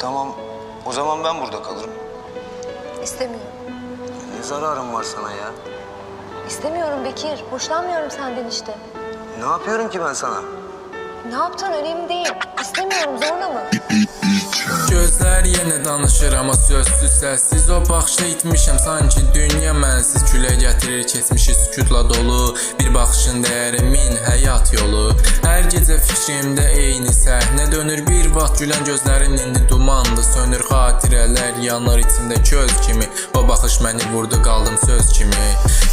Tamam, o zaman ben burada kalırım. İstemiyorum. Ne zararım var sana ya? İstemiyorum Bekir. Hoşlanmıyorum senden işte. Ne yapıyorum ki ben sana? Ne yaptığın önemli değil. İstemiyorum, zorla mı? Gözler yenə danışır amma sözsüz səssiz. O baxışda itmişəm sanki dünya mənsiz. Külə gətirir keçmişi sükutla dolu. Bir baxışın dəyəri min həyat yolu. Hər gecə fikrimdə eyni səhnə dönür. Bir vaxt gülən gözlərin indi dumandı. Sönür xatirələr yanır içimdə köz kimi. O baxış məni vurdu qaldım söz kimi.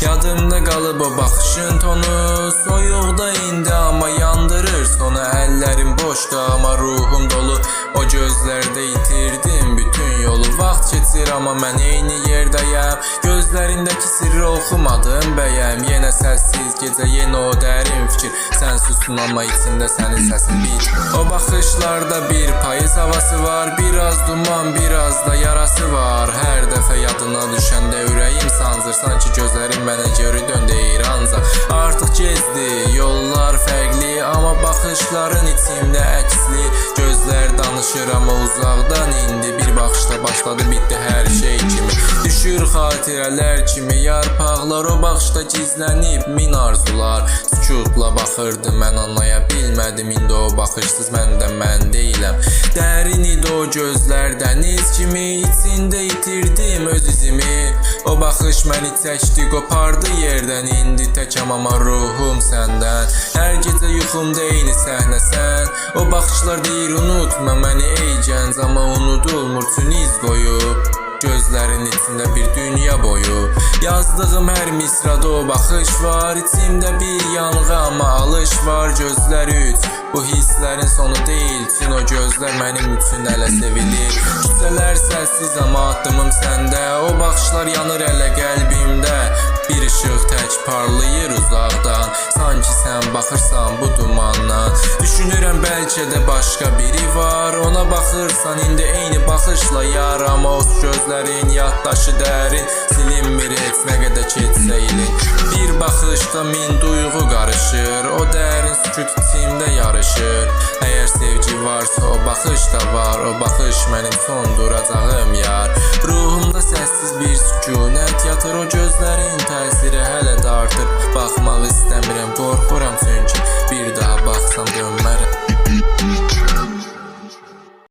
Yadımda qalıb o baxışın tonu. Soyuqda indi amma yandırır sonu. Əllərim boşda amma ruhum dolu. O gözlərdə itirdim bütün yolu. Vaxt keçir amma mən eyni yerdəyəm. Gözlərindəki sirri oxumadım bəyəm. Yenə səssiz gecə, yenə o dərin fikir. Sən sustun amma içində sənin səsin bit. O baxışlarda bir payız havası var. Biraz duman, biraz da yarası var. Hər dəfə yadına düşəndə ürəyim sancır. Sanki gözlərim mənə geri dön deyir ancaq. Artıq gezdi, yollar fərqli amma baxışların içimdə əksli. Gözlər danışır amma uzaqdan indi. Bir baxışda başladı bitdi hər şey kimi. Düşür xatirələr kimi yarpaqlar. O baxışda gizlənib min arzular. Sükutla baxırdı mən anlaya bilmədim. İndi o baxışsız mən də mən deyiləm. Dərin idi o gözlər dəniz kimi. İçində itirdim öz izimi. O baxış məni çəkdi qopardı yerdən. İndi təkəm amma ruhum səndən. Hər gecə yuxumda eyni səhnə sən. O baxışlar deyir unutma məni ey gənc. Amma unudulmur üçün iz qoyub. Gözlərin içində bir dünya boyu. Yazdığım hər misrada o baxış var. İçimdə bir yanğı amma alış var. Gözlər üç, bu hisslərin sonu deyil. Üçün o gözlər mənim üçün hələ sevilir. Küçələr səssiz amma addımım səndə. O baxışlar yanır hələ qəlbimdə. Bir işıq tək parlayır uzaqdan. Sanki sən baxırsan bu dumandan. Düşünürəm bəlkə də başqa biri var. Ona baxırsan indi eyni baxışla yar. Amma o gözlərin yaddaşı dərin. Silinmir heç nə qədər keçsə ilin. Bir baxışda min duyğu qarışır. O dərin sükut içimdə yarışır. Əgər sevgi varsa o baxış da var. O baxış mənim sonduracağım yar. Ruhumda səssiz bir sükunət yatır. O gözlərin təsiri hələ də artır. Baxmaq istəyir